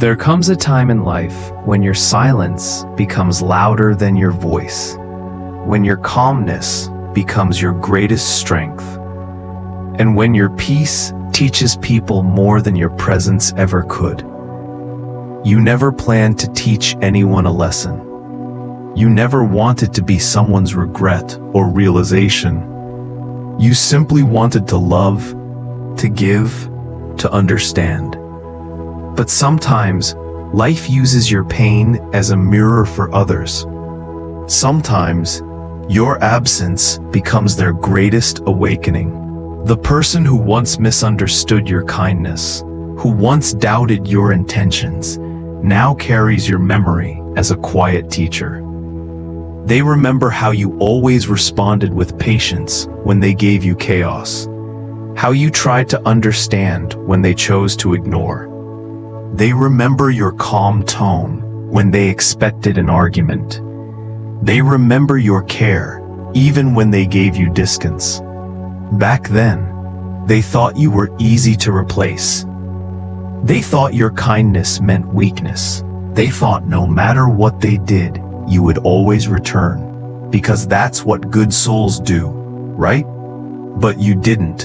There comes a time in life when your silence becomes louder than your voice, when your calmness becomes your greatest strength, and when your peace teaches people more than your presence ever could. You never planned to teach anyone a lesson. You never wanted to be someone's regret or realization. You simply wanted to love, to give, to understand. But sometimes, life uses your pain as a mirror for others. Sometimes, your absence becomes their greatest awakening. The person who once misunderstood your kindness, who once doubted your intentions, now carries your memory as a quiet teacher. They remember how you always responded with patience when they gave you chaos, how you tried to understand when they chose to ignore. They remember your calm tone when they expected an argument. They remember your care even when they gave you distance. Back then, they thought you were easy to replace. They thought your kindness meant weakness. They thought no matter what they did, you would always return, because that's what good souls do, right? But you didn't.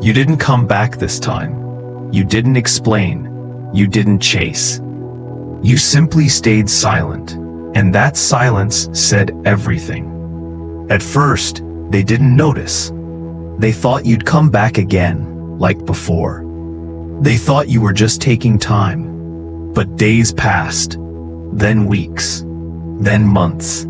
You didn't come back this time. You didn't explain. You didn't chase. You simply stayed silent, and that silence said everything. At first, they didn't notice. They thought you'd come back again, like before. They thought you were just taking time. But days passed, then weeks, then months,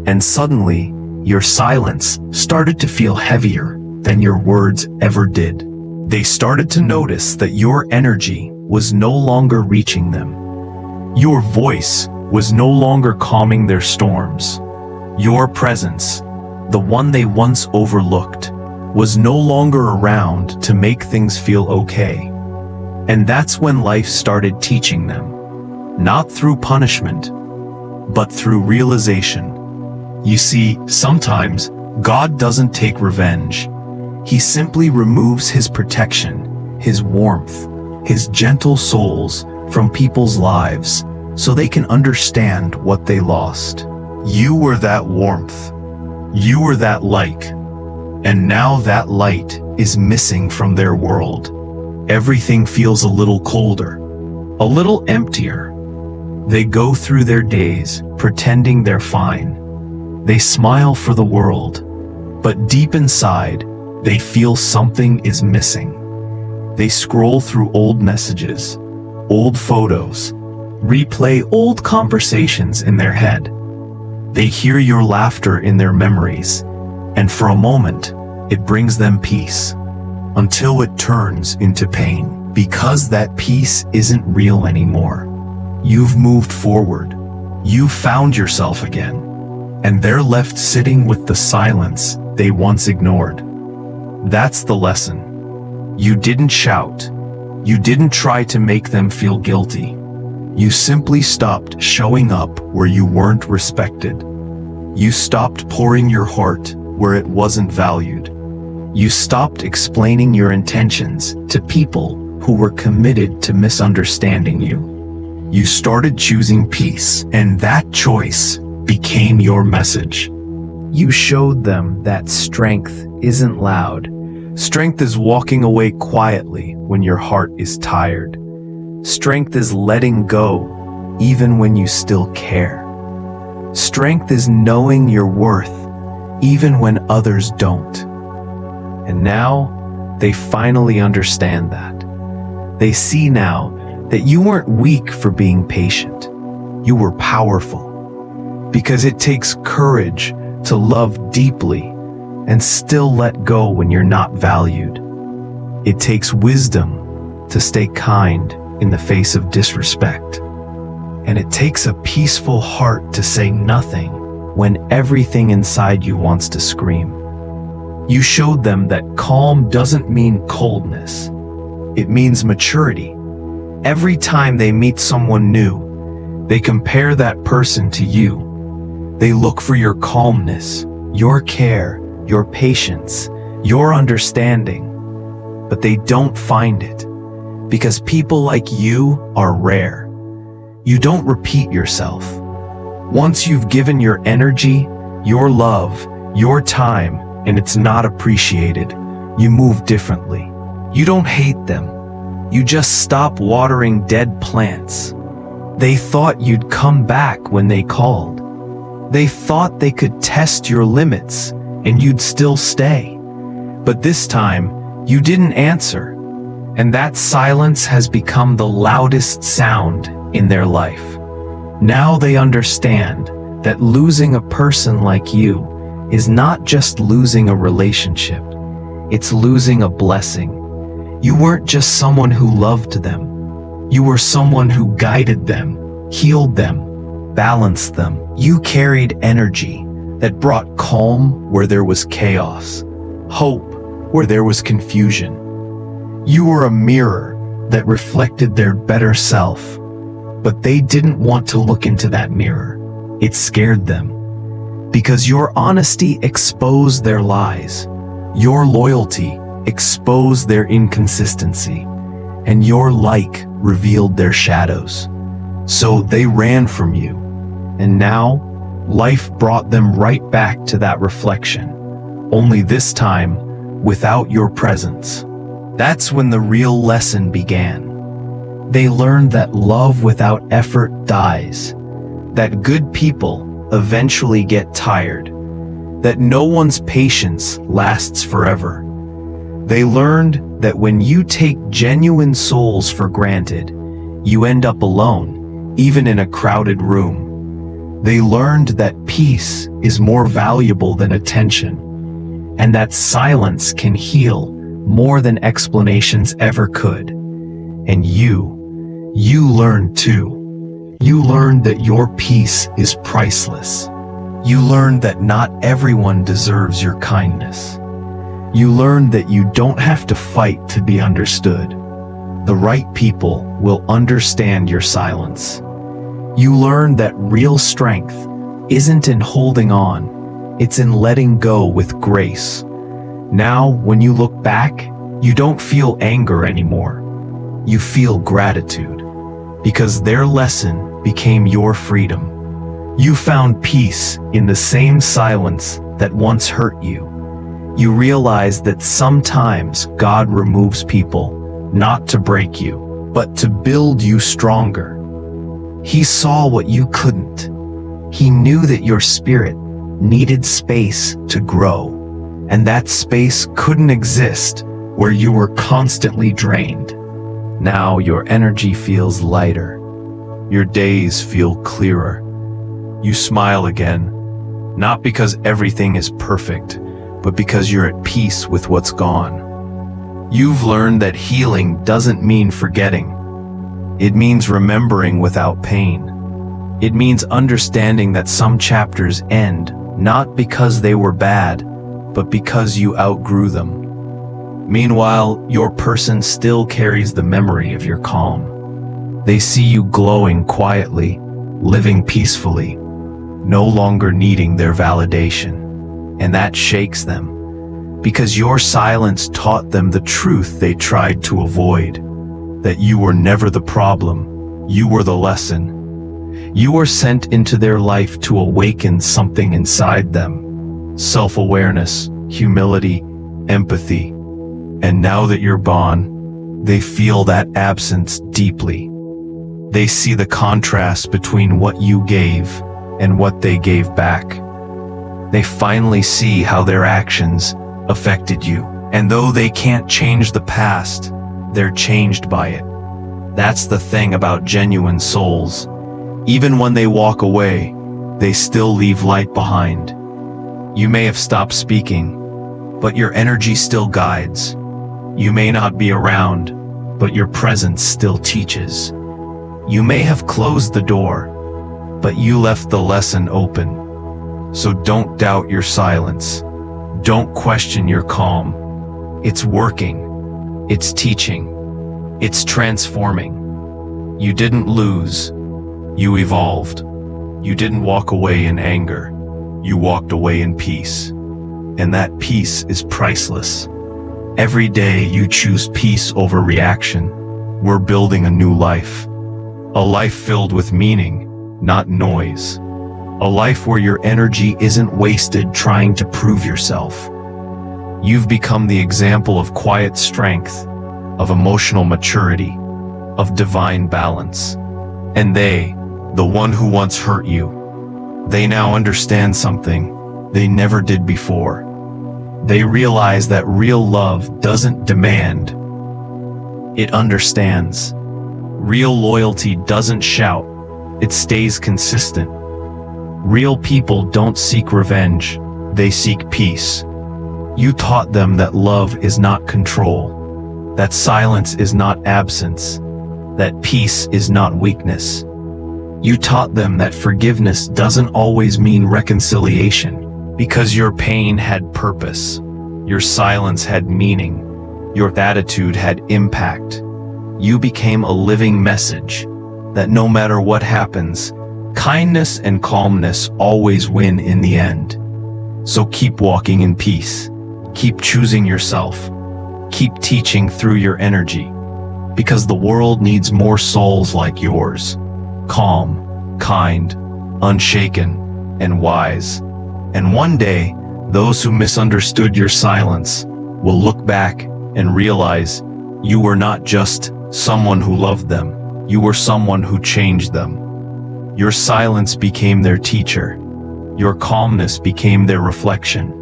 and suddenly, your silence started to feel heavier than your words ever did. They started to notice that your energy was no longer reaching them. Your voice was no longer calming their storms. Your presence, the one they once overlooked, was no longer around to make things feel okay. And that's when life started teaching them, not through punishment, but through realization. You see, sometimes God doesn't take revenge. He simply removes his protection, his warmth, his gentle souls from people's lives so they can understand what they lost. You were that warmth. You were that light. And now that light is missing from their world. Everything feels a little colder, a little emptier. They go through their days pretending they're fine. They smile for the world, but deep inside, they feel something is missing. They scroll through old messages, old photos, replay old conversations in their head. They hear your laughter in their memories, and for a moment, it brings them peace, until it turns into pain, because that peace isn't real anymore. You've moved forward. You've found yourself again, and they're left sitting with the silence they once ignored. That's the lesson. You didn't shout. You didn't try to make them feel guilty. You simply stopped showing up where you weren't respected. You stopped pouring your heart where it wasn't valued. You stopped explaining your intentions to people who were committed to misunderstanding you. You started choosing peace, and that choice became your message. You showed them that strength isn't loud. Strength is walking away quietly when your heart is tired. Strength is letting go, even when you still care. Strength is knowing your worth, even when others don't. And now, they finally understand that. They see now that you weren't weak for being patient. You were powerful. Because it takes courage to love deeply and still let go when you're not valued. It takes wisdom to stay kind in the face of disrespect. And it takes a peaceful heart to say nothing when everything inside you wants to scream. You showed them that calm doesn't mean coldness. It means maturity. Every time they meet someone new, they compare that person to you. They look for your calmness, your care, your patience, your understanding, but they don't find it. because people like you are rare. You don't repeat yourself. Once you've given your energy, your love, your time, and it's not appreciated, you move differently. You don't hate them. You just stop watering dead plants. They thought you'd come back when they called. They thought they could test your limits and you'd still stay. But this time, you didn't answer. And that silence has become the loudest sound in their life. Now they understand that losing a person like you is not just losing a relationship. It's losing a blessing. You weren't just someone who loved them. You were someone who guided them, healed them, balanced them. You carried energy that brought calm where there was chaos, hope where there was confusion. You were a mirror that reflected their better self, but they didn't want to look into that mirror. It scared them. Because your honesty exposed their lies, your loyalty exposed their inconsistency, and your like revealed their shadows. So they ran from you, and now life brought them right back to that reflection, only this time without your presence. That's when the real lesson began. They learned that love without effort dies, that good people eventually get tired, that no one's patience lasts forever. They learned that when you take genuine souls for granted, you end up alone, even in a crowded room. They learned that peace is more valuable than attention, and that silence can heal more than explanations ever could. And you learned too. You learned that your peace is priceless. You learned that not everyone deserves your kindness. You learned that you don't have to fight to be understood. The right people will understand your silence. You learned that real strength isn't in holding on, it's in letting go with grace. Now, when you look back, you don't feel anger anymore. You feel gratitude, because their lesson became your freedom. You found peace in the same silence that once hurt you. You realized that sometimes God removes people, not to break you, but to build you stronger. He saw what you couldn't. He knew that your spirit needed space to grow, and that space couldn't exist where you were constantly drained. Now your energy feels lighter. Your days feel clearer. You smile again, not because everything is perfect, but because you're at peace with what's gone. You've learned that healing doesn't mean forgetting. It means remembering without pain. It means understanding that some chapters end not because they were bad, but because you outgrew them. Meanwhile, your person still carries the memory of your calm. They see you glowing quietly, living peacefully, no longer needing their validation. And that shakes them, because your silence taught them the truth they tried to avoid, that you were never the problem, you were the lesson. You were sent into their life to awaken something inside them: self-awareness, humility, empathy. And now that you're gone, they feel that absence deeply. They see the contrast between what you gave and what they gave back. They finally see how their actions affected you. And though they can't change the past, they're changed by it. That's the thing about genuine souls. Even when they walk away, they still leave light behind. You may have stopped speaking, but your energy still guides. You may not be around, but your presence still teaches. You may have closed the door, but you left the lesson open. So don't doubt your silence. Don't question your calm. It's working. It's teaching. It's transforming. You didn't lose. You evolved. You didn't walk away in anger. You walked away in peace. And that peace is priceless. Every day you choose peace over reaction. we're building a new life. A life filled with meaning, not noise. A life where your energy isn't wasted trying to prove yourself. You've become the example of quiet strength, of emotional maturity, of divine balance. And they, the one who once hurt you, they now understand something they never did before. They realize that real love doesn't demand, it understands. Real loyalty doesn't shout, it stays consistent. Real people don't seek revenge, they seek peace. You taught them that love is not control, that silence is not absence, that peace is not weakness. You taught them that forgiveness doesn't always mean reconciliation, because your pain had purpose, your silence had meaning, your attitude had impact. You became a living message that no matter what happens, kindness and calmness always win in the end. So keep walking in peace. Keep choosing yourself. Keep teaching through your energy. Because the world needs more souls like yours. Calm, kind, unshaken, and wise. And one day, those who misunderstood your silence will look back and realize you were not just someone who loved them. You were someone who changed them. Your silence became their teacher. Your calmness became their reflection.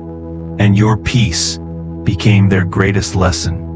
And your peace became their greatest lesson.